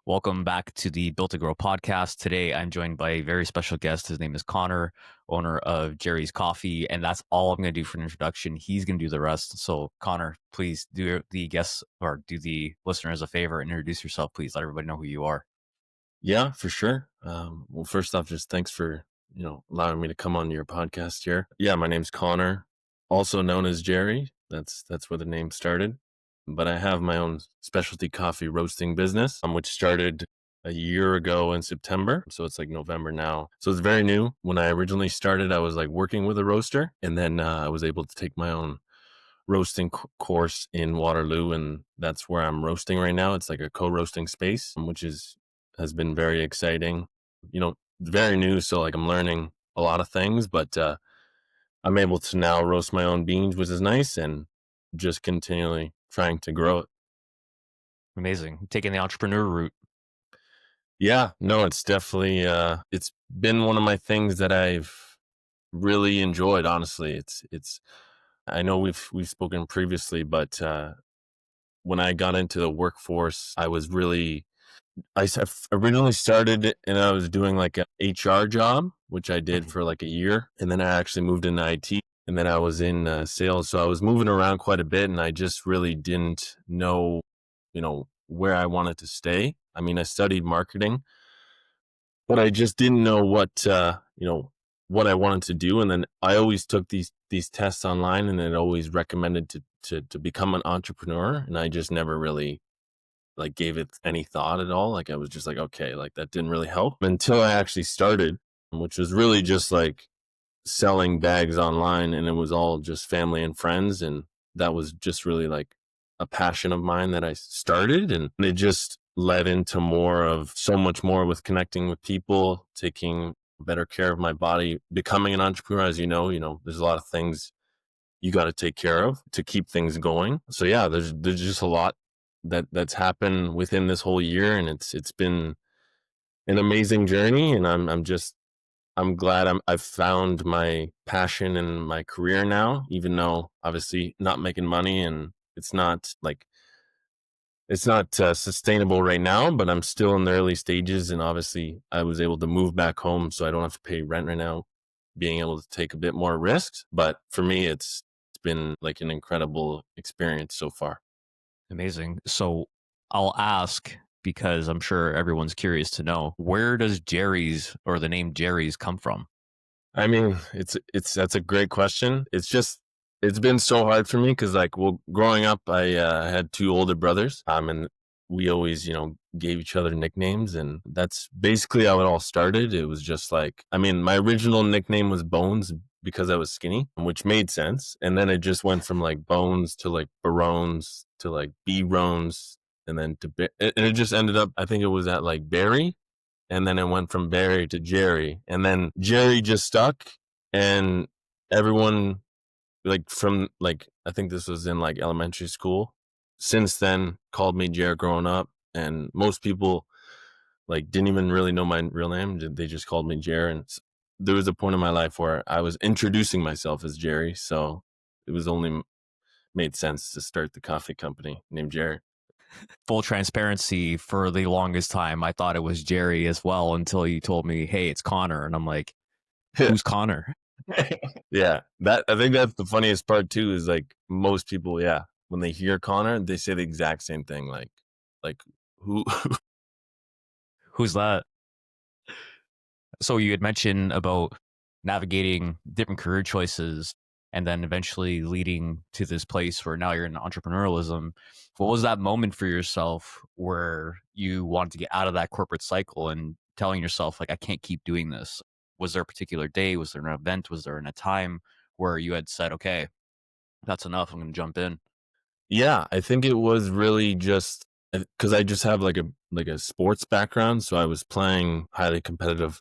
Welcome back to the Built to Grow podcast. Today, I'm joined by a very special guest. His name is Connor, owner of Jerry's Coffee, and that's all I'm going to do for an introduction. He's going to do the rest. So, Connor, please do the guests or do the listeners a favor and introduce yourself. Please let everybody know who you are. Yeah, for sure. Well, first off, just thanks for, allowing me to come on your podcast here. Yeah, my name's Connor, also known as Jerry. That's where the name started. But I have my own specialty coffee roasting business, which started a year ago in September. So it's like November now. So it's very new. When I originally started, I was like working with a roaster, and then I was able to take my own roasting course in Waterloo, and that's where I'm roasting right now. It's like a co-roasting space, which has been very exciting. Very new, so like I'm learning a lot of things, but I'm able to now roast my own beans, which is nice, and just continually trying to grow it. Amazing. Taking the entrepreneur route. Yeah, no, it's definitely it's been one of my things that I've really enjoyed, honestly. It's I know we've spoken previously, but when I got into the workforce, originally started and I was doing like a HR job, which I did for like a year. And then I actually moved into IT, and then I was in sales. So I was moving around quite a bit, and I just really didn't know, where I wanted to stay. I mean, I studied marketing, but I just didn't know what I wanted to do. And then I always took these tests online, and it always recommended to become an entrepreneur. And I just never really like gave it any thought at all. Like I was just like, okay, like that didn't really help until I actually started, which was really just like selling bags online, and it was all just family and friends. And that was just really like a passion of mine that I started, and it just led into so much more with connecting with people, taking better care of my body, becoming an entrepreneur. As there's a lot of things you got to take care of to keep things going. So yeah, there's just a lot that's happened within this whole year, and it's been an amazing journey. And I'm glad I've found my passion in my career now, even though obviously not making money, and it's not sustainable right now, but I'm still in the early stages. And obviously I was able to move back home, so I don't have to pay rent right now, being able to take a bit more risks. But for me, it's been like an incredible experience so far. Amazing. So, I'll ask because I'm sure everyone's curious to know, where does Jerry's or the name Jerry's come from? I mean, that's a great question. It's been so hard for me because, like, well, growing up, I had two older brothers, and we always, gave each other nicknames, and that's basically how it all started. It was just like, I mean, my original nickname was Bones because I was skinny, which made sense, and then it just went from like Bones to like Barones to like B-Rones, and then and it just ended up, I think it was at like Barry, and then it went from Barry to Jerry, and then Jerry just stuck, and everyone, like, from like, I think this was in like elementary school, since then called me Jerry growing up, and most people like didn't even really know my real name. They just called me Jerry. And there was a point in my life where I was introducing myself as Jerry, so it was only made sense to start the coffee company named Jerry. Full transparency, for the longest time, I thought it was Jerry as well until you told me, hey, it's Connor. And I'm like, who's Connor? Yeah, that I think that's the funniest part too, is like most people, yeah, when they hear Connor, they say the exact same thing, like who. Who's that? So you had mentioned about navigating different career choices and then eventually leading to this place where now you're in entrepreneurialism. What was that moment for yourself where you wanted to get out of that corporate cycle and telling yourself, like, I can't keep doing this? Was there a particular day? Was there an event? Was there a time where you had said, okay, that's enough, I'm going to jump in? Yeah, I think it was really just because I just have like a sports background, so I was playing highly competitive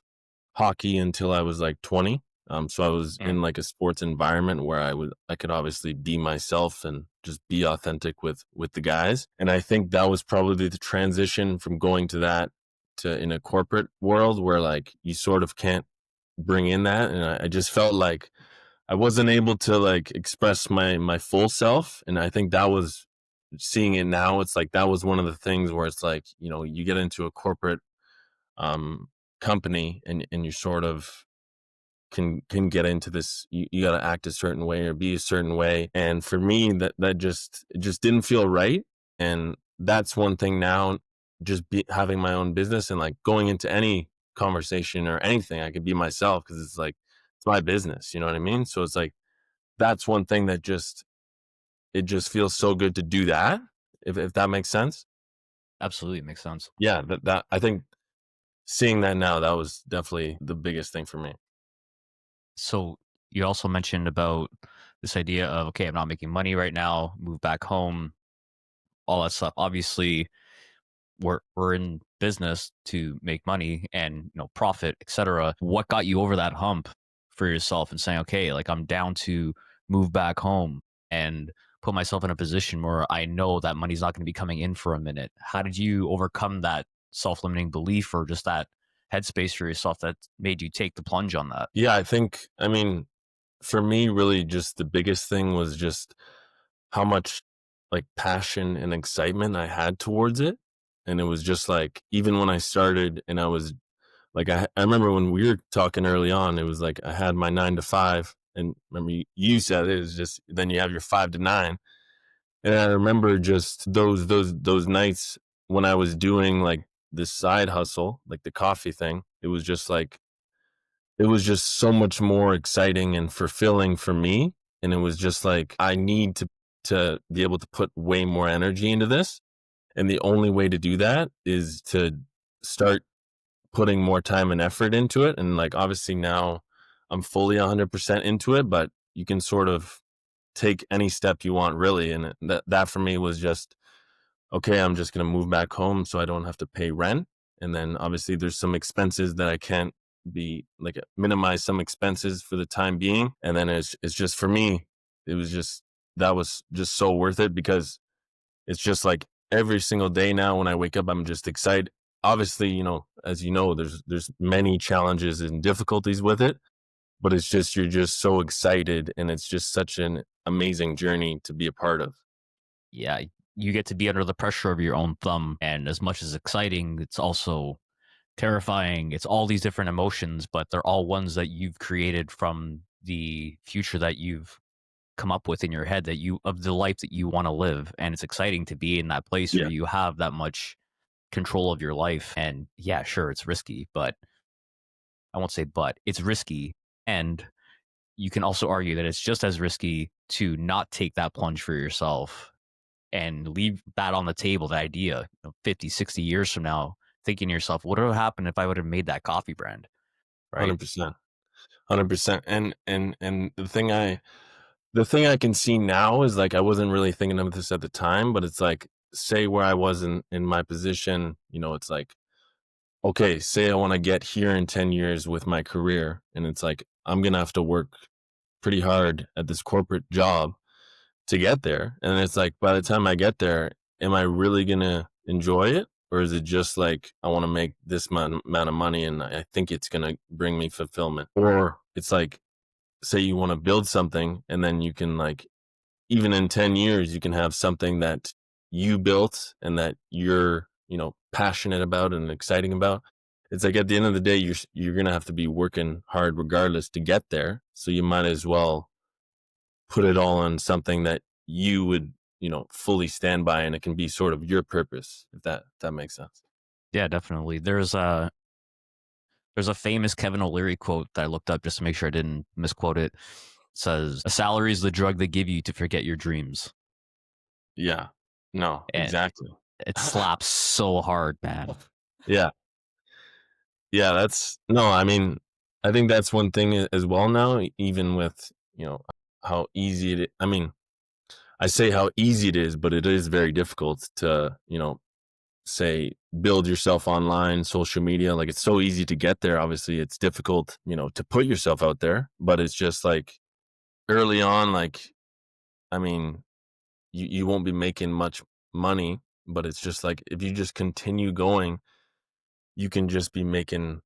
hockey until I was like 20. So I was Mm. in like a sports environment where I could obviously be myself and just be authentic with the guys. And I think that was probably the transition from going to that to in a corporate world where like you sort of can't bring in that. And I just felt like I wasn't able to like express my full self. And I think that was seeing it now, it's like that was one of the things where it's like, you get into a corporate um company, and you sort of can get into this. You got to act a certain way or be a certain way, and for me, that just it just didn't feel right. And that's one thing now, just having my own business and like going into any conversation or anything, I could be myself, because it's like it's my business, you know what I mean? So it's like that's one thing that just it just feels so good to do that, if that makes sense. Absolutely makes sense. Yeah, that I think seeing that now, that was definitely the biggest thing for me. So you also mentioned about this idea of, okay, I'm not making money right now, move back home, all that stuff. Obviously, we're in business to make money and profit, etc. What got you over that hump for yourself and saying, okay, like I'm down to move back home and put myself in a position where I know that money's not going to be coming in for a minute? How did you overcome that self-limiting belief or just that headspace for yourself that made you take the plunge on that? Yeah, I mean, for me, really just the biggest thing was just how much like passion and excitement I had towards it. And it was just like, even when I started and I was like, I remember when we were talking early on, it was like I had my 9 to 5. And remember, you said it was just then you have your 5 to 9. And I remember just those nights when I was doing like this side hustle, like the coffee thing. It was just so much more exciting and fulfilling for me. And it was just like, I need to be able to put way more energy into this. And the only way to do that is to start putting more time and effort into it. And like, obviously now I'm fully 100% into it, but you can sort of take any step you want, really. And that for me was just, okay, I'm just going to move back home so I don't have to pay rent. And then obviously there's some expenses that I can't be like minimize some expenses for the time being. And then it's just for me, it was just that was just so worth it, because it's just like every single day now when I wake up, I'm just excited. Obviously, as you know, there's many challenges and difficulties with it, but it's just you're just so excited, and it's just such an amazing journey to be a part of. Yeah, you get to be under the pressure of your own thumb. And as much as exciting, it's also terrifying. It's all these different emotions, but they're all ones that you've created from the future that you've come up with in your head that you of the life that you want to live. And it's exciting to be in that place where Yeah, you have that much control of your life. And yeah, sure, it's risky, but I won't say but, it's risky. And you can also argue that it's just as risky to not take that plunge for yourself and leave that on the table, the idea, 50, 60 years from now, thinking to yourself, what would have happened if I would have made that coffee brand? Right? 100%. 100%. And the thing I can see now is like I wasn't really thinking of this at the time, but it's like, say where I was in my position, it's like, okay, say I want to get here in 10 years with my career, and it's like I'm gonna have to work pretty hard at this corporate job to get there. And it's like, by the time I get there, am I really gonna enjoy it? Or is it just like I want to make this amount of money and I think it's gonna bring me fulfillment? Or it's like, say you want to build something, and then you can like, even in 10 years you can have something that you built and that you're passionate about and exciting about. It's like at the end of the day, you're gonna have to be working hard regardless to get there, so you might as well put it all on something that you would fully stand by, and it can be sort of your purpose, if that makes sense. Yeah, definitely. There's a famous Kevin O'Leary quote that I looked up just to make sure I didn't misquote it. It says, "A salary is the drug they give you to forget your dreams." Yeah, no, And exactly. it slaps so hard, man. Yeah. Yeah, that's no, I mean, I think that's one thing as well now, even with, how easy I mean, I say how easy it is, but it is very difficult to, say build yourself online, social media. Like, it's so easy to get there. Obviously, it's difficult, to put yourself out there, but it's just like early on, like, I mean, you won't be making much money, but it's just like if you just continue going, you can just be making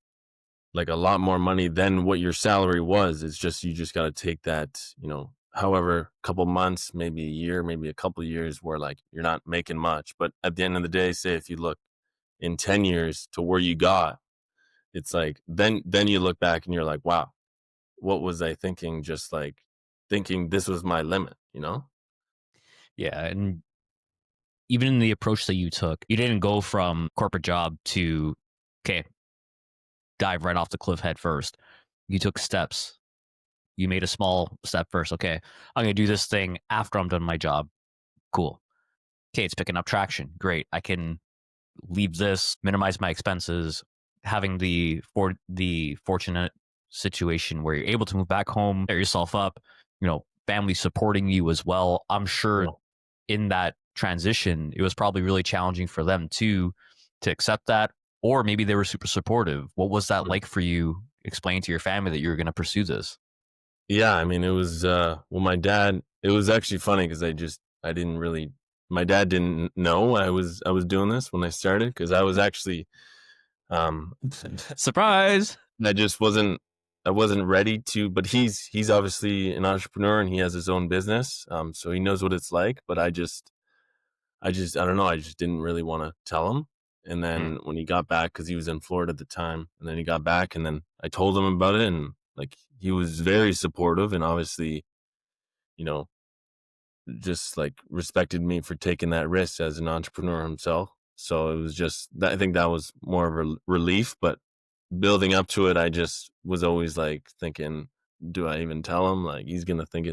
like a lot more money than what your salary was. It's just you just got to take that, however couple months, maybe a year, maybe a couple years where like you're not making much. But at the end of the day, say if you look in 10 years to where you got, it's like then you look back and you're like, wow, what was I thinking? Just like thinking this was my limit, you know? Yeah, and even in the approach that you took, you didn't go from corporate job to, okay, dive right off the cliff head first. You took steps. You made a small step first. Okay, I'm going to do this thing after I'm done my job. Cool. Okay, it's picking up traction. Great. I can leave this, minimize my expenses, having the fortunate situation where you're able to move back home, set yourself up, family supporting you as well. I'm sure Yeah. in that transition, it was probably really challenging for them too to accept that, or maybe they were super supportive. What was that like for you explaining to your family that you were going to pursue this? Yeah, I mean, it was, well, my dad it was actually funny because I didn't really my dad didn't know I was doing this when I started because I was actually, um, Surprise. I just I wasn't ready to, but he's obviously an entrepreneur and he has his own business, so he knows what it's like, but I don't know, I just didn't really wanna tell him, and Mm. then when he got back, because he was in Florida at the time, and then he got back, and then I told him about it, and, like, he was very supportive and obviously, you know, just, like, respected me for taking that risk as an entrepreneur himself, so it was just that I think that was more of a relief, but building up to it, I just was always, like, thinking, "Do I even tell him?" Like, he's gonna think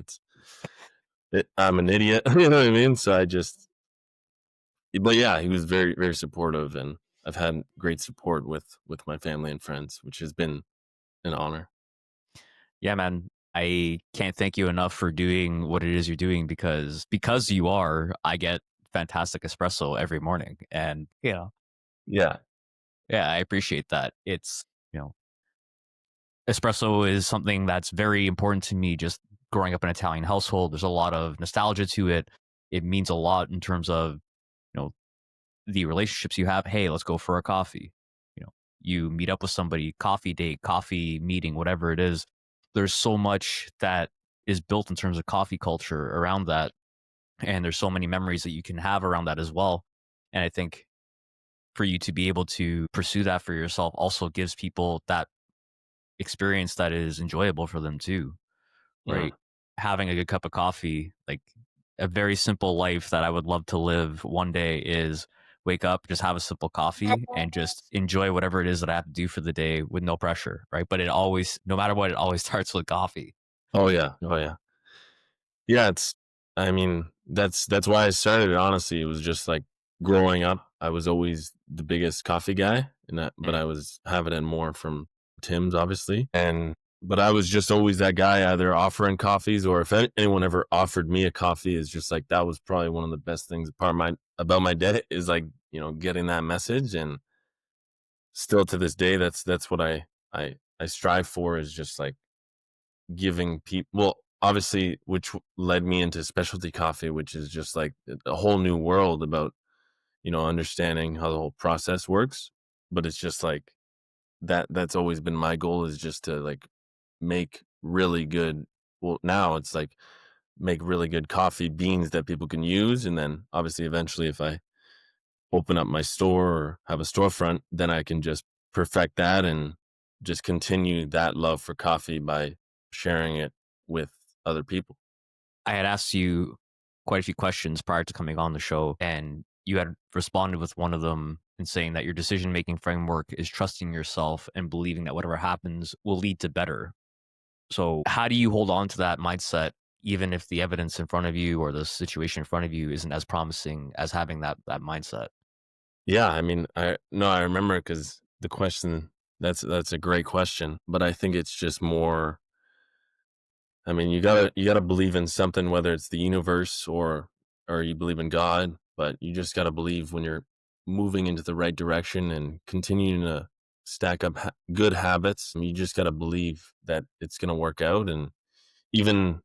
I'm an idiot, you know what I mean? So I just but yeah, he was very, very supportive, and I've had great support with my family and friends, which has been an honor. Yeah, man. I can't thank you enough for doing what it is you're doing because you are, I get fantastic espresso every morning. And Yeah, yeah, I appreciate that. You know, espresso is something that's very important to me just growing up in an Italian household. There's a lot of nostalgia to it. It means a lot in terms of, you know, the relationships you have. Hey, let's go for a coffee. You meet up with somebody, coffee date, coffee meeting, whatever it is. There's so much that is built in terms of coffee culture around that. And there's so many memories that you can have around that as well. And I think for you to be able to pursue that for yourself also gives people that experience that is enjoyable for them too, yeah. right? Having a good cup of coffee, like a very simple life that I would love to live one day is wake up, just have a simple coffee and just enjoy whatever it is that I have to do for the day with no pressure, right? But it always, no matter what, it always starts with coffee. Oh, yeah. Oh, yeah. Yeah, I mean, that's why I started it, honestly. It was just, like, growing up, I was always the biggest coffee guy, but Mm. I was having it more from Tim's, obviously, but I was just always that guy either offering coffees or if anyone ever offered me a coffee, is just, like, that was probably one of the best things about my day is, like, getting that message, and still to this day, that's what I strive for is just, like, giving people well, obviously, which led me into specialty coffee, which is just like a whole new world about, understanding how the whole process works. But it's just like that's always been my goal is just to like make really good well, now it's like make really good coffee beans that people can use. And then obviously eventually if I open up my store or have a storefront, then I can just perfect that and just continue that love for coffee by sharing it with other people. I had asked you quite a few questions prior to coming on the show, and you had responded with one of them in saying that your decision making framework is trusting yourself and believing that whatever happens will lead to better. So, how do you hold on to that mindset, even if the evidence in front of you or the situation in front of you isn't as promising as having that mindset? Yeah, I mean, I remember because the question that's a great question, but I think it's just more I mean, you gotta believe in something, whether it's the universe or you believe in God, but you just gotta believe when you're moving into the right direction and continuing to stack up good habits. You just gotta believe that it's gonna work out, and even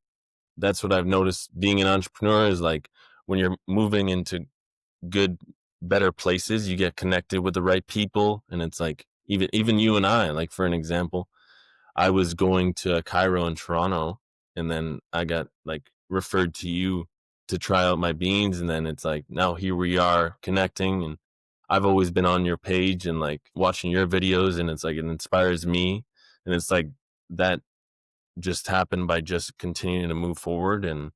that's what I've noticed being an entrepreneur is like when you're moving into good, better places, you get connected with the right people, and it's like even you and I, like for an example, I was going to Cairo and Toronto, and then I got like referred to you to try out my beans, and then it's like now here we are connecting, and I've always been on your page and like watching your videos, and it's like it inspires me, and it's like that just happened by just continuing to move forward and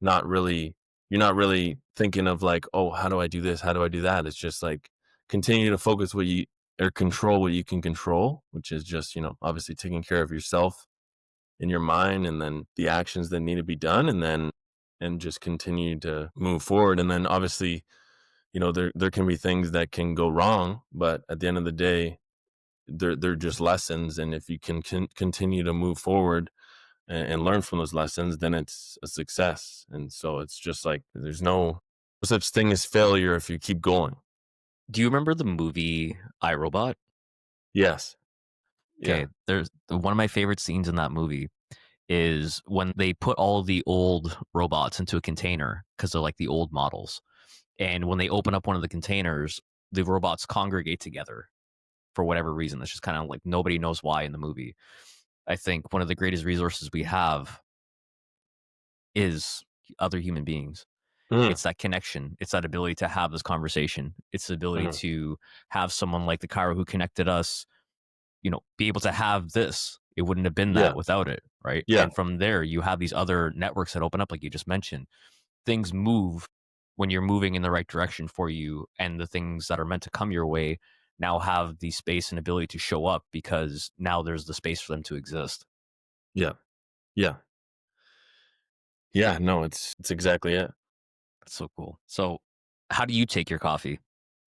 not really you're not really thinking of like, oh, how do I do this? How do I do that? It's just like continue to focus what you or control what you can control, which is just, obviously taking care of yourself in your mind and then the actions that need to be done and just continue to move forward. And then obviously, there can be things that can go wrong, but at the end of the day, they're just lessons. And if you can continue to move forward and learn from those lessons, then it's a success. And so it's just like there's no such thing as failure if you keep going. Do you remember the movie iRobot? Yes. Yeah. Okay, there's one of my favorite scenes in that movie is when they put all the old robots into a container because they're like the old models. And when they open up one of the containers, the robots congregate together for whatever reason. It's just kind of like nobody knows why in the movie. I think one of the greatest resources we have is other human beings. Mm, It's that connection. It's that ability to have this conversation. It's the ability mhm. to have someone like the Cairo who connected us, be able to have this. It wouldn't have been Yeah. that without it, right? Yeah. And from there, you have these other networks that open up, like you just mentioned. Things move when you're moving in the right direction for you, and the things that are meant to come your way now have the space and ability to show up because now there's the space for them to exist. Yeah. Yeah. Yeah. No, it's exactly it. That's so cool. So, how do you take your coffee?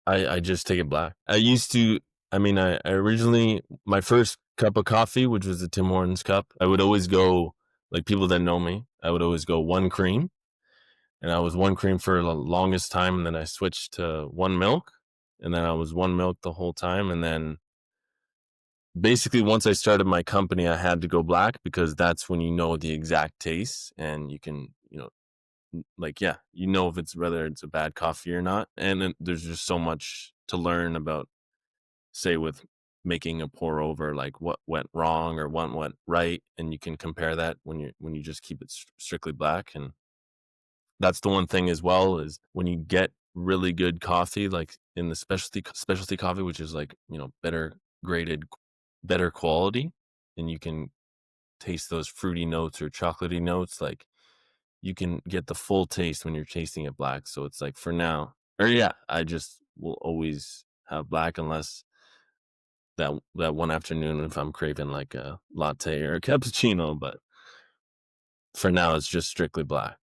I just take it black. I used to I mean, I originally my first cup of coffee, which was the Tim Hortons cup, I would always go like people that know me, I would always go 1 cream, and I was 1 cream for the longest time, and then I switched to 1 milk, and then I was 1 milk the whole time, and then basically once I started my company, I had to go black because that's when you know the exact taste and you can, like, yeah, if it's whether it's a bad coffee or not, and then there's just so much to learn about, say, with making a pour over, like what went wrong or what went right, and you can compare that when you just keep it strictly black. And that's the one thing as well is when you get really good coffee, like in the specialty coffee, which is like better graded, better quality, and you can taste those fruity notes or chocolatey notes, like you can get the full taste when you're tasting it black. So it's like for now, or yeah, I just will always have black unless that one afternoon if I'm craving like a latte or a cappuccino, but for now it's just strictly black.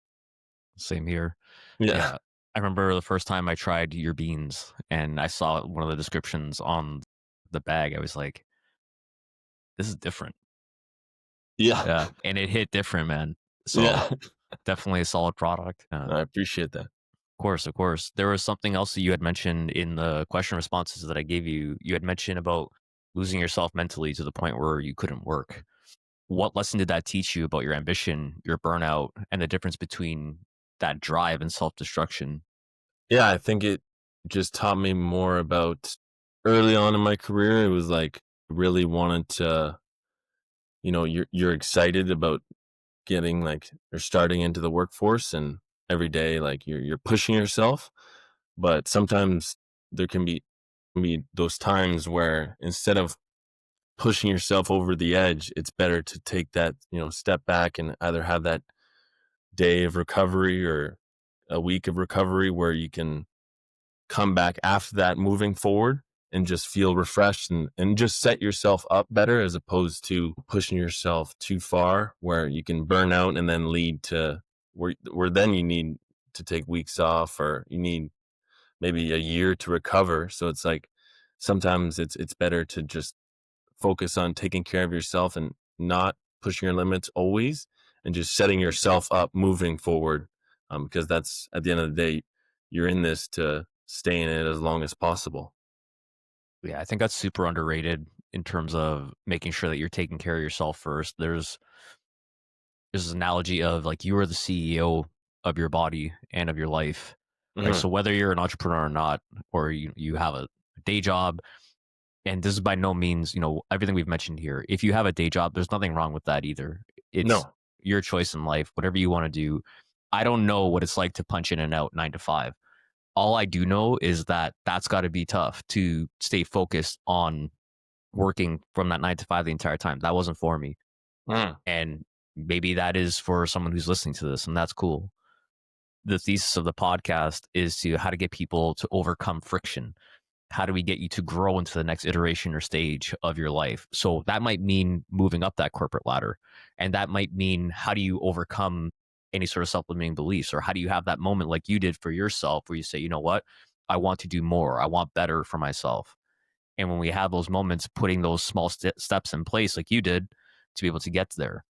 Same here. Yeah. Yeah. I remember the first time I tried your beans and I saw one of the descriptions on the bag. I was like, this is different. Yeah. Yeah. And it hit different, man. So Yeah. definitely a solid product. I appreciate that. Of course, of course. There was something else that you had mentioned in the question responses that I gave you. You had mentioned about losing yourself mentally to the point where you couldn't work. What lesson did that teach you about your ambition, your burnout, and the difference between that drive and self destruction? Yeah, I think it just taught me more about early on in my career. It was like really wanted to, you're excited about getting like or starting into the workforce, and every day like you're pushing yourself, but sometimes there can be those times where instead of pushing yourself over the edge, it's better to take that, step back and either have that day of recovery or a week of recovery where you can come back after that moving forward and just feel refreshed and just set yourself up better as opposed to pushing yourself too far where you can burn out and then lead to where then you need to take weeks off or you need maybe a year to recover. So it's like sometimes it's better to just focus on taking care of yourself and not pushing your limits always and just setting yourself up moving forward, because that's at the end of the day you're in this to stay in it as long as possible. Yeah, I think that's super underrated in terms of making sure that you're taking care of yourself first. There's this analogy of like you are the CEO of your body and of your life, right? Hmm. So whether you're an entrepreneur or not, or you have a day job, and this is by no means, everything we've mentioned here. If you have a day job, there's nothing wrong with that either. It's No. your choice in life, whatever you want to do. I don't know what it's like to punch in and out 9 to 5. All I do know is that that's gotta be tough to stay focused on working from that 9 to 5 the entire time. That wasn't for me, Mm. and maybe that is for someone who's listening to this, and that's cool. The thesis of the podcast is to how to get people to overcome friction. How do we get you to grow into the next iteration or stage of your life? So that might mean moving up that corporate ladder. And that might mean how do you overcome any sort of self-limiting beliefs, or how do you have that moment like you did for yourself where you say, you know what? I want to do more. I want better for myself. And when we have those moments, putting those small steps in place like you did to be able to get there.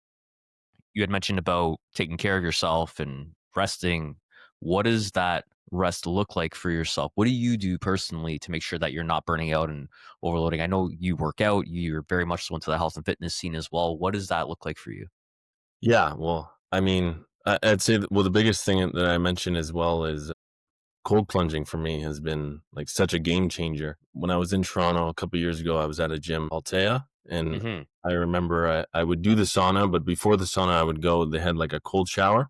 You had mentioned about taking care of yourself and resting. What does that rest look like for yourself? What do you do personally to make sure that you're not burning out and overloading? I know you work out, you're very much so into the health and fitness scene as well. What does that look like for you? Yeah, well, I mean, I'd say that, well, the biggest thing that I mentioned as well is cold plunging for me has been like such a game changer. When I was in Toronto a couple years ago, I was at a gym, Altea, and Hmm. I remember I would do the sauna, but before the sauna, I would go. They had like a cold shower,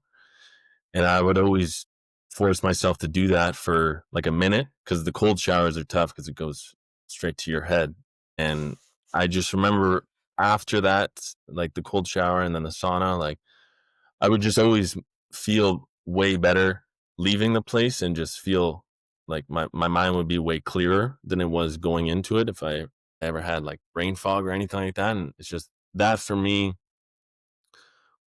and I would always force myself to do that for like a minute because the cold showers are tough because it goes straight to your head. And I just remember after that, like the cold shower and then the sauna, like I would just always feel way better leaving the place and just feel like my mind would be way clearer than it was going into it if I ever had like brain fog or anything like that. And it's just that for me,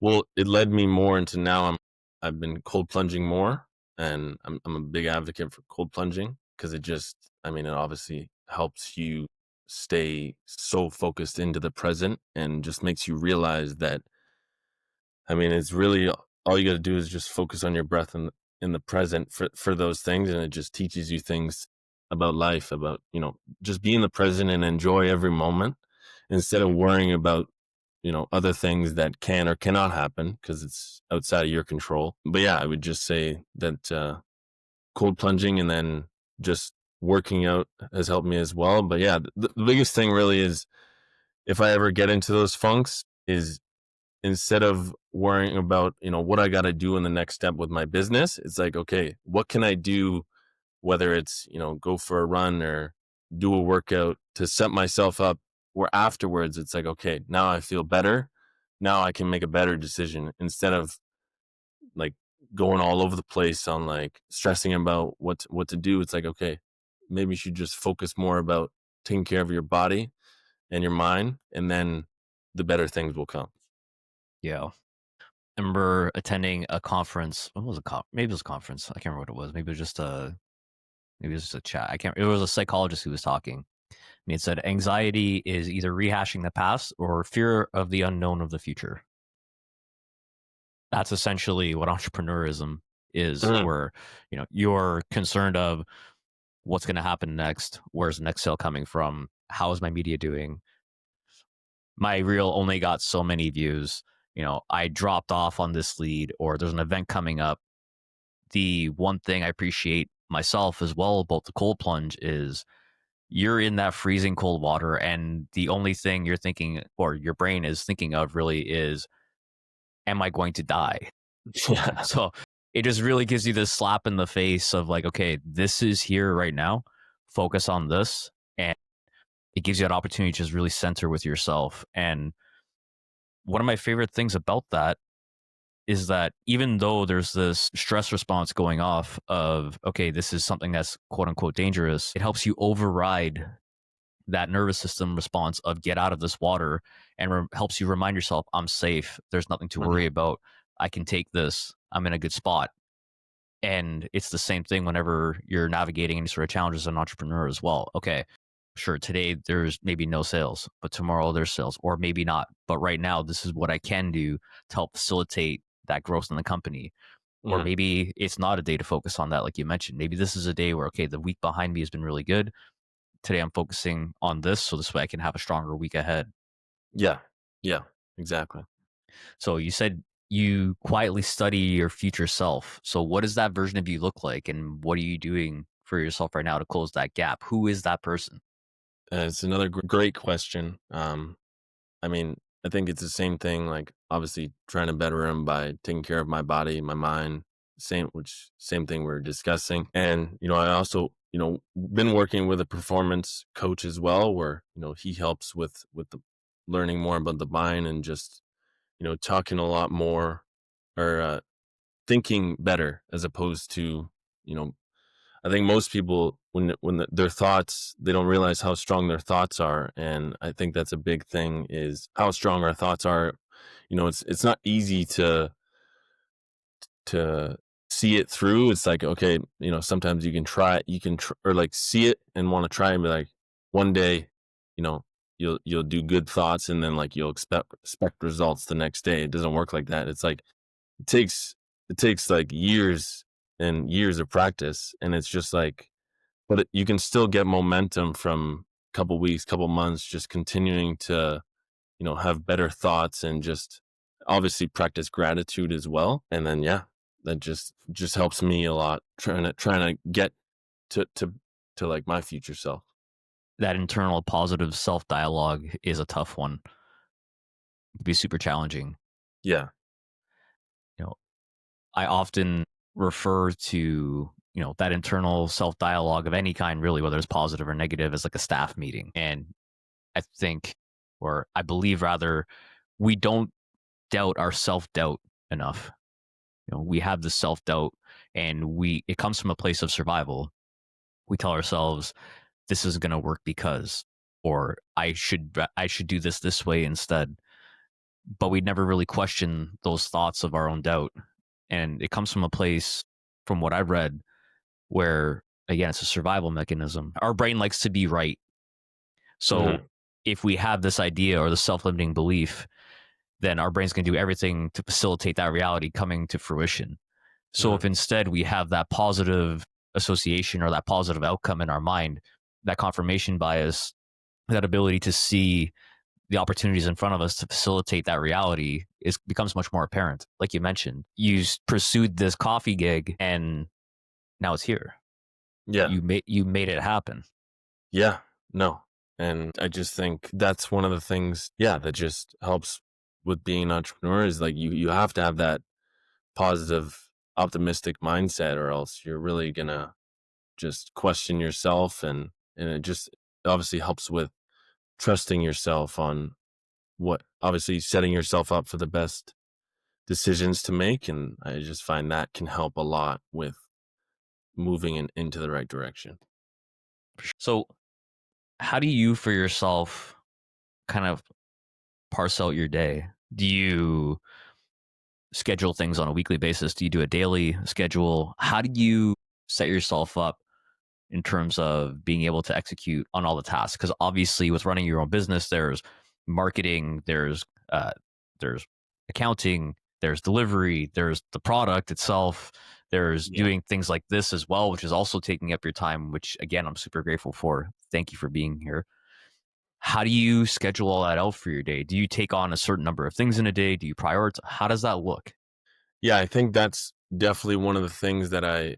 well, it led me more into now I've been cold plunging more, and I'm a big advocate for cold plunging because it just, I mean, it obviously helps you stay so focused into the present and just makes you realize that, I mean, it's really all you got to do is just focus on your breath in the present for those things, and it just teaches you things about life, about, just be in the present and enjoy every moment instead of worrying about, other things that can or cannot happen because it's outside of your control. But yeah, I would just say that cold plunging and then just working out has helped me as well. But yeah, the biggest thing really is if I ever get into those funks is instead of worrying about, what I got to do in the next step with my business, it's like, okay, what can I do, whether it's, go for a run or do a workout to set myself up where afterwards it's like, okay, now I feel better. Now I can make a better decision instead of like going all over the place on like stressing about what to do. It's like, okay, maybe you should just focus more about taking care of your body and your mind, and then the better things will come. Yeah. I remember attending a conference. What was a maybe it was a conference. I can't remember what it was. Maybe it was just a chat. I can't. It was a psychologist who was talking. And he said anxiety is either rehashing the past or fear of the unknown of the future. That's essentially what entrepreneurism is, Mhm. where you're concerned of what's going to happen next, where's the next sale coming from, how is my media doing, my reel only got so many views, I dropped off on this lead, or there's an event coming up. The one thing I appreciate myself as well about the cold plunge is you're in that freezing cold water, and the only thing you're thinking, or your brain is thinking of, really is, am I going to die? Yeah. So it just really gives you this slap in the face of like, okay, this is here right now. Focus on this. And it gives you an opportunity to just really center with yourself. And one of my favorite things about that is that even though there's this stress response going off of, okay, this is something that's quote unquote dangerous, it helps you override that nervous system response of get out of this water, and helps you remind yourself, I'm safe. There's nothing to Mhm. worry about. I can take this. I'm in a good spot. And it's the same thing whenever you're navigating any sort of challenges as an entrepreneur as well. Okay, sure, today there's maybe no sales, but tomorrow there's sales, or maybe not. But right now, this is what I can do to help facilitate that growth in the company. Or Mhm. maybe it's not a day to focus on that, like you mentioned. Maybe this is a day where, okay, the week behind me has been really good. Today I'm focusing on this, so this way I can have a stronger week ahead. Yeah. Yeah. Exactly. So you said you quietly study your future self. So what does that version of you look like, and what are you doing for yourself right now to close that gap? Who is that person? It's another great question. I mean, I think it's the same thing. Like, obviously, trying to better him by taking care of my body, my mind, same thing we're discussing. And, I also, been working with a performance coach as well, where, he helps with the learning more about the mind and just, talking a lot more or thinking better as opposed to, you know, I think most people their thoughts, they don't realize how strong their thoughts are, and I think that's a big thing is how strong our thoughts are. It's not easy to see it through. It's like, okay, sometimes or like see it and want to try and be like, one day, you know, you'll do good thoughts, and then like you'll expect results the next day. It doesn't work like that. It's like it takes it takes like years and years of practice, and it's just like, but you can still get momentum from couple weeks, couple months, just continuing to, have better thoughts and just obviously practice gratitude as well. And then, yeah, that just helps me a lot trying to get to like my future self. That internal positive self dialogue is a tough one. It can be super challenging. Yeah. You know, I often refer to, that internal self dialogue of any kind, really, whether it's positive or negative, as like a staff meeting. And I think, or I believe rather, we don't doubt our self doubt enough. We have the self doubt, and it comes from a place of survival. We tell ourselves this is going to work because, or I should do this way instead. But we never really question those thoughts of our own doubt, and it comes from a place, from what I've read, where again it's a survival mechanism. Our brain likes to be right, so Hmm. if we have this idea or the self-limiting belief, then our brain's going to do everything to facilitate that reality coming to fruition. So Hmm. if instead we have that positive association or that positive outcome in our mind, that confirmation bias, that ability to see the opportunities in front of us to facilitate that reality becomes much more apparent. Like you mentioned, pursued this coffee gig and now it's here. Yeah. You made it happen. Yeah. No. And I just think that's one of the things, yeah, that just helps with being an entrepreneur is like you have to have that positive, optimistic mindset, or else you're really gonna just question yourself, and it just obviously helps with trusting yourself on what obviously setting yourself up for the best decisions to make. And I just find that can help a lot with moving into the right direction. So how do you for yourself kind of parse out your day? Do you schedule things on a weekly basis? Do you do a daily schedule? How do you set yourself up in terms of being able to execute on all the tasks? Because obviously, with running your own business, there's marketing, there's accounting, there's delivery, there's the product itself, there's Yeah. doing things like this as well, which is also taking up your time. Which again, I'm super grateful for. Thank you for being here. How do you schedule all that out for your day? Do you take on a certain number of things in a day? Do you prioritize? How does that look? Yeah, I think that's definitely one of the things that I,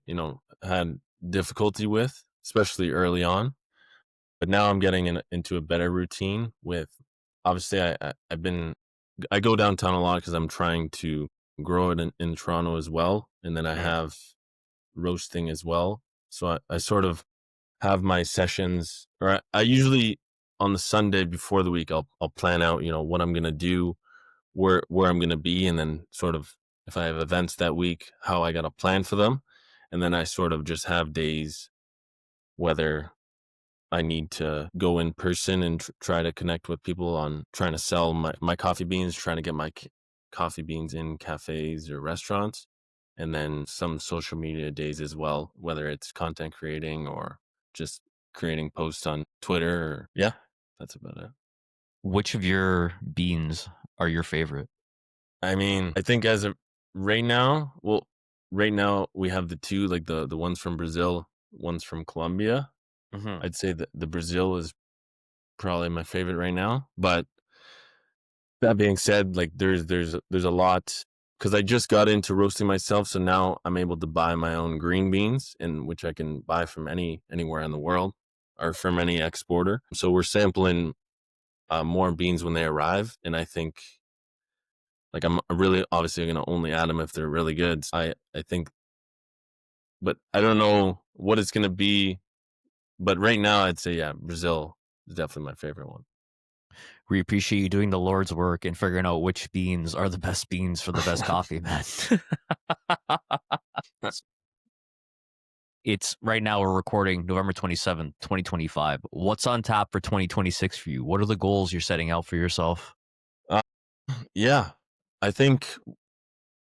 had difficulty with, especially early on. But now I'm getting into a better routine with, obviously, I go downtown a lot because I'm trying to grow it in Toronto as well. And then I Mm. have roasting as well. So I sort of have my sessions, or I usually on the Sunday before the week, I'll plan out, what I'm gonna do, where I'm gonna be, and then sort of if I have events that week, how I gotta plan for them. And then I sort of just have days whether I need to go in person and try to connect with people on trying to sell my coffee beans, trying to get my coffee beans in cafes or restaurants, and then some social media days as well, whether it's content creating or just creating posts on Twitter. Or, yeah, that's about it. Which of your beans are your favorite? I mean, I think as of right now, well, right now we have the two, like the ones from Brazil, ones from Colombia. Mhm. I'd say that the Brazil is probably my favorite right now. But that being said, like there's a lot because I just got into roasting myself, so now I'm able to buy my own green beans, and which I can buy from anywhere in the world or from any exporter. So we're sampling more beans when they arrive, and I think like I'm really obviously going to only add them if they're really good. I think but I don't know what it's gonna be. But right now, I'd say yeah, Brazil is definitely my favorite one. We appreciate you doing the Lord's work and figuring out which beans are the best beans for the best coffee, man. It's right now we're recording November 27th, 2025. What's on tap for 2026 for you? What are the goals you're setting out for yourself? Uh, yeah, I think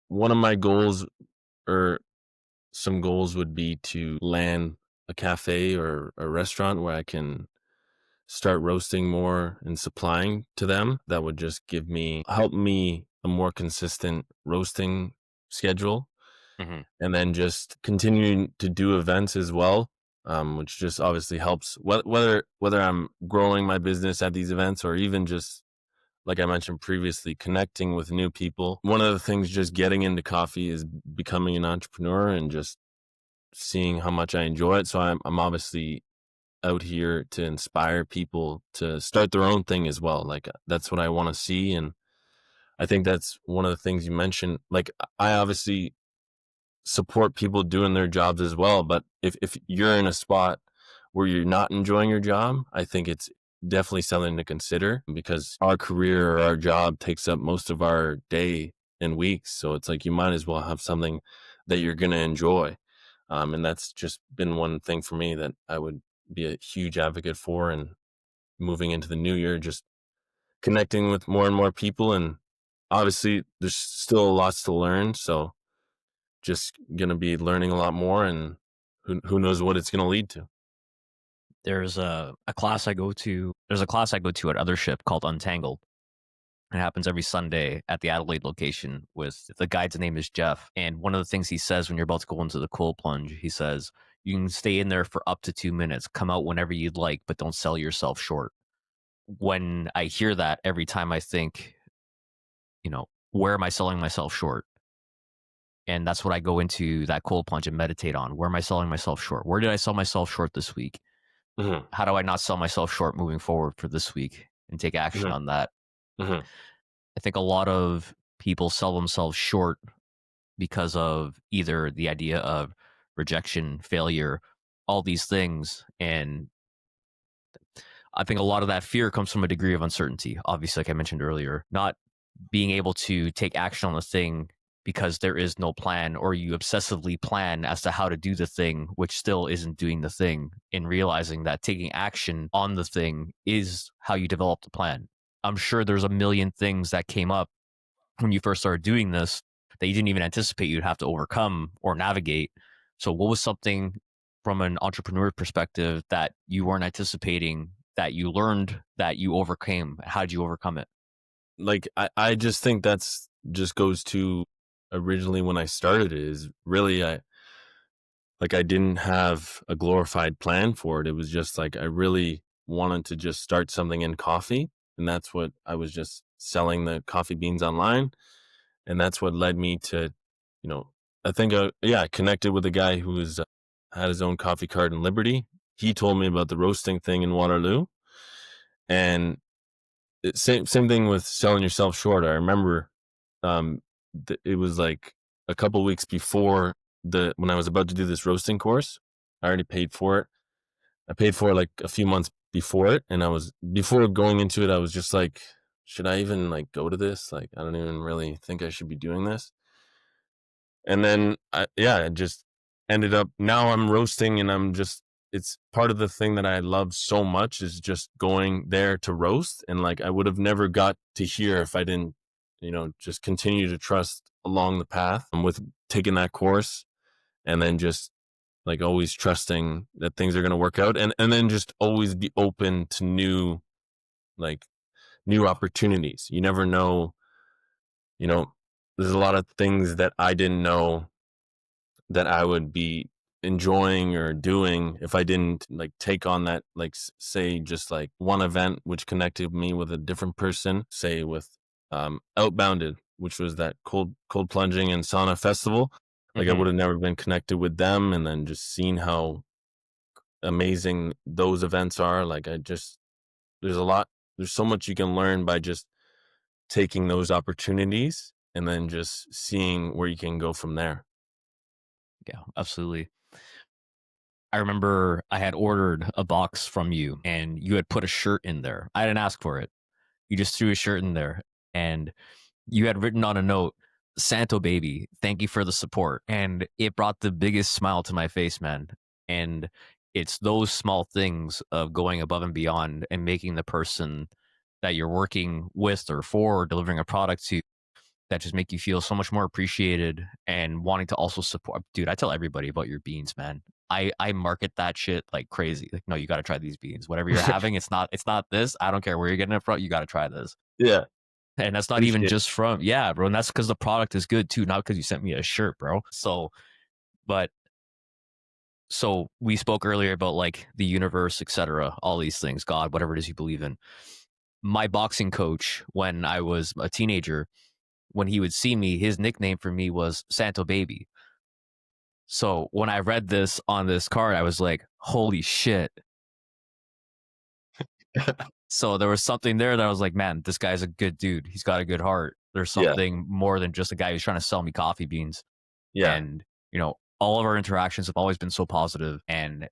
one of my goals or some goals would be to land a cafe or a restaurant where I can start roasting more and supplying to them. That would just help me a more consistent roasting schedule, Mhm. and then just continuing to do events as well, which just obviously helps whether I'm growing my business at these events or even just like I mentioned previously, connecting with new people. One of the things just getting into coffee is becoming an entrepreneur and just seeing how much I enjoy it. So I'm obviously out here to inspire people to start their own thing as well. Like that's what I want to see, and I think that's one of the things you mentioned. Like I obviously support people doing their jobs as well, but if you're in a spot where you're not enjoying your job, I think it's definitely something to consider because our career or our job takes up most of our day and weeks. So it's like you might as well have something that you're going to enjoy. And that's just been one thing for me that I would be a huge advocate for. And moving into the new year, just connecting with more and more people. And obviously, there's still lots to learn. So just going to be learning a lot more, and who knows what it's going to lead to. There's a class I go to at Othership called Untangled. It happens every Sunday at the Adelaide location with the guide's name is Jeff. And one of the things he says when you're about to go into the cold plunge, he says, you can stay in there for up to 2 minutes, come out whenever you'd like, but don't sell yourself short. When I hear that, every time I think, where am I selling myself short? And that's what I go into that cold plunge and meditate on. Where am I selling myself short? Where did I sell myself short this week? Hmm. How do I not sell myself short moving forward for this week and take action Hmm. on that? Hmm. I think a lot of people sell themselves short because of either the idea of rejection, failure, all these things. And I think a lot of that fear comes from a degree of uncertainty. Obviously, like I mentioned earlier, not being able to take action on the thing because there is no plan, or you obsessively plan as to how to do the thing, which still isn't doing the thing, and realizing that taking action on the thing is how you develop the plan. I'm sure there's a million things that came up when you first started doing this that you didn't even anticipate you'd have to overcome or navigate. So, what was something from an entrepreneur perspective that you weren't anticipating that you learned that you overcame? How did you overcome it? Like I just think that's just goes to originally when I started it is really I didn't have a glorified plan for it. It was just like I really wanted to just start something in coffee, and that's what I was just selling the coffee beans online, and that's what led me to, you know, I think I connected with a guy who was had his own coffee cart in Liberty. He told me about the roasting thing in Waterloo, and same thing with selling yourself short. I remember um it was like a couple weeks before the when I was about to do this roasting course. I already paid for it. I paid for it like a few months before it, and I was before going into it, I was just like, should I even like go to this? Like, I don't even really think I should be doing this. And then it just ended up now I'm roasting, and I'm just it's part of the thing that I love so much is just going there to roast, and like I would have never got to here if I didn't, just continue to trust along the path and with taking that course, and then just like always trusting that things are going to work out, and then just always be open to like new opportunities. You never know, you know, there's a lot of things that I didn't know that I would be enjoying or doing if I didn't like take on that, like say just like one event which connected me with a different person, say with Outbounded, which was that cold plunging and sauna festival. Like I Hmm. would have never been connected with them, and then just seeing how amazing those events are. Like I just there's a lot there's so much you can learn by just taking those opportunities and then just seeing where you can go from there. Yeah, absolutely. I remember I had ordered a box from you and you had put a shirt in there. I didn't ask for it. You just threw a shirt in there and you had written on a note, Santo baby, thank you for the support. And it brought the biggest smile to my face, man. And it's those small things of going above and beyond and making the person that you're working with or for or delivering a product to that just make you feel so much more appreciated and wanting to also support. Dude, I tell everybody about your beans, man. I market that shit like crazy. Like, no, you got to try these beans. Whatever you're having, it's not this. I don't care where you're getting it from. You got to try this. Yeah, And that's not even appreciate. just from, yeah, bro. And that's because the product is good too, not because you sent me a shirt, bro. But so we spoke earlier about like the universe, etc., all these things, God, whatever it is you believe in. My boxing coach, when I was a teenager, when he would see me, his nickname for me was Santo Baby. So when I read this on this card, I was like, holy shit. So there was something there that I was like, man, this guy's a good dude. He's got a good heart. There's Yeah, something more than just a guy who's trying to sell me coffee beans. yeah. And, all of our interactions have always been so positive, and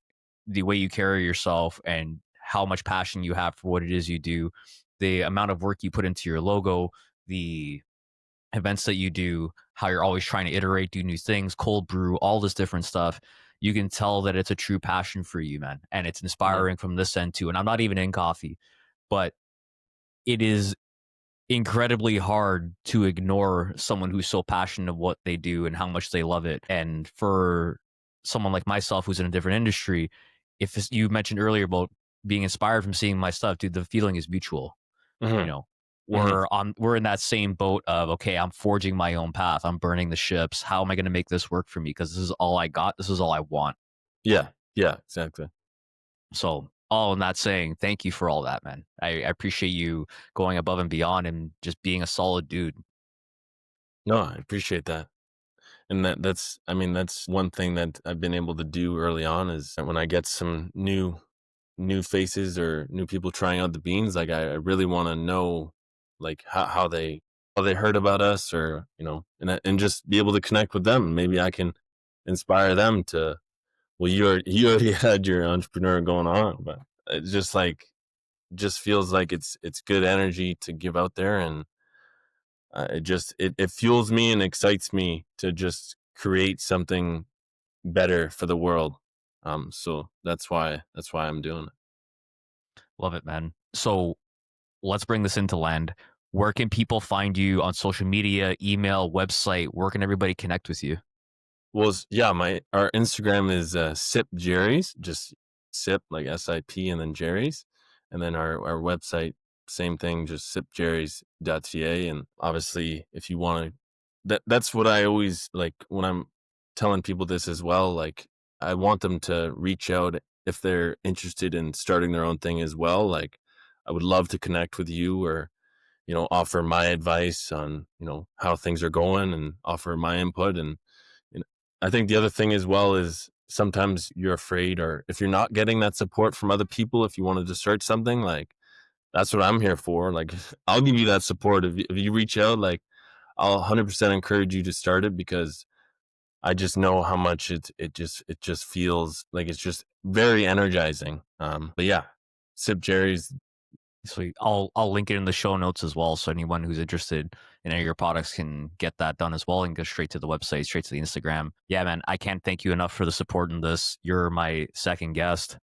the way you carry yourself and how much passion you have for what it is you do, the amount of work you put into your logo, the events that you do, how you're always trying to iterate, do new things, cold brew, all this different stuff. You can tell that it's a true passion for you, man. And it's Mhm, inspiring from this end too. And I'm not even in coffee, but it is incredibly hard to ignore someone who's so passionate of what they do and how much they love it. And for someone like myself who's in a different industry, if you mentioned earlier about being inspired from seeing my stuff, dude, the feeling is mutual. you mhm, know mhm. we're in that same boat of, okay, I'm forging my own path, I'm burning the ships, how am I going to make this work for me, because this is all I got, this is all I want. Yeah, yeah, exactly. So all in that saying, thank you for all that, man. I appreciate you going above and beyond and just being a solid dude. No, I appreciate that. And that's I mean, that's one thing that I've been able to do early on is that when I get some new faces or new people trying out the beans, like I really want to know like how they heard about us or and just be able to connect with them. Maybe I can inspire them to well you already had your entrepreneur going on, but it's just like just feels like it's good energy to give out there and it fuels me and excites me to just create something better for the world. So that's why I'm doing it. Love it, man. So let's bring this into land. Where can people find you on social media, email, website? Where can everybody connect with you? Well, yeah, my our Instagram is Sip Jerry's, just Sip like SIP and then Jerry's, and then our website same thing, just sipjerrys.ca. And obviously, if you want to, that's what I always like when I'm telling people this as well. Like I want them to reach out if they're interested in starting their own thing as well. Like I would love to connect with you or offer my advice on how things are going and offer my input and I think the other thing as well is sometimes you're afraid, or if you're not getting that support from other people, if you wanted to start something, like that's what I'm here for. Like, I'll give you that support if you reach out. Like, I'll 100% encourage you to start it because I just know how much it just feels like it's just very energizing. But yeah, Sip Jerry's. Sweet. I'll link it in the show notes as well, so anyone who's interested in any of your products can get that done as well and go straight to the website, straight to the Instagram. Yeah, man, I can't thank you enough for the support in this. You're my second guest,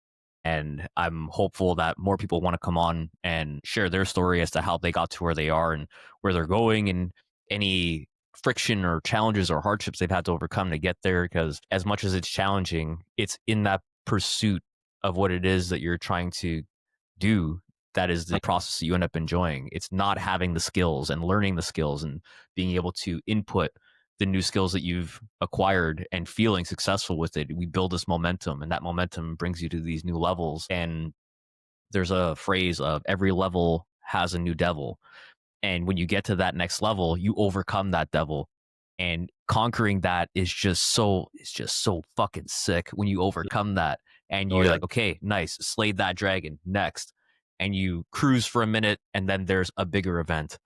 and I'm hopeful that more people want to come on and share their story as to how they got to where they are and where they're going and any friction or challenges or hardships they've had to overcome to get there. Because as much as it's challenging, it's in that pursuit of what it is that you're trying to do that is the process that you end up enjoying. It's not having the skills and learning the skills and being able to input the new skills that you've acquired and feeling successful with it. We build this momentum, and that momentum brings you to these new levels. And there's a phrase of every level has a new devil. And when you get to that next level, you overcome that devil. And conquering that is just so fucking sick when you overcome that and Oh you're yeah, like, okay, nice, slayed that dragon, next. And you cruise for a minute and then there's a bigger event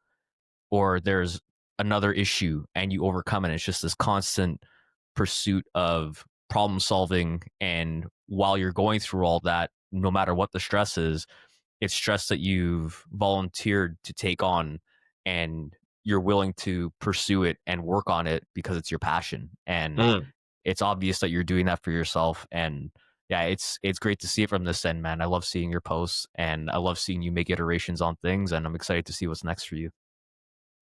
or there's another issue and you overcome it. It's just this constant pursuit of problem solving. And while you're going through all that, no matter what the stress is, it's stress that you've volunteered to take on, and you're willing to pursue it and work on it because it's your passion. And Mm. it's obvious that you're doing that for yourself. And yeah, it's great to see it from this end, man. I love seeing your posts, and I love seeing you make iterations on things, and I'm excited to see what's next for you.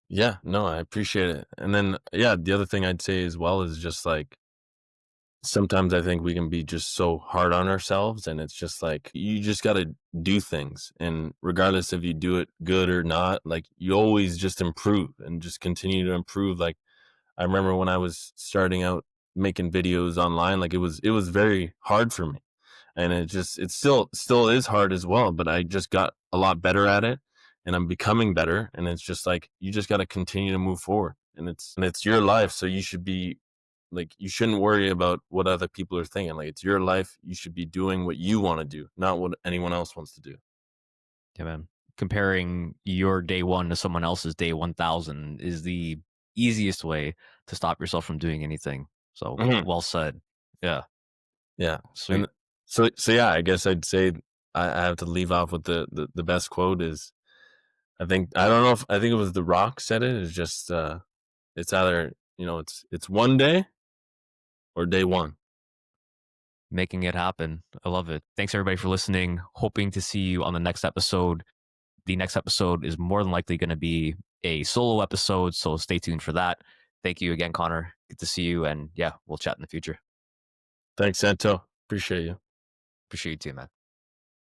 Yeah, no, I appreciate it. And then, yeah, the other thing I'd say as well is just like sometimes I think we can be just so hard on ourselves, and it's just like you just got to do things. And regardless if you do it good or not, like you always just improve and just continue to improve. Like I remember when I was starting out making videos online, like it was very hard for me. And it still is hard as well, but I just got a lot better at it and I'm becoming better. And it's just like you just got to continue to move forward. And it's your life, so you should be like you shouldn't worry about what other people are thinking. Like it's your life, you should be doing what you want to do, not what anyone else wants to do. Yeah, man. Comparing your day one to someone else's day 1000 is the easiest way to stop yourself from doing anything. So Mhm. well said. Yeah, Yeah. And sweet. so yeah, I guess I'd say I have to leave off with the best quote is I don't know if I think it was The Rock said it. It's just it's either, it's one day or day one. Making it happen. I love it. Thanks everybody for listening. Hoping to see you on the next episode. The next episode is more than likely going to be a solo episode, so stay tuned for that. Thank you again, Connor. Good to see you. And yeah, we'll chat in the future. Thanks, Santo. Appreciate you. Appreciate you too, man.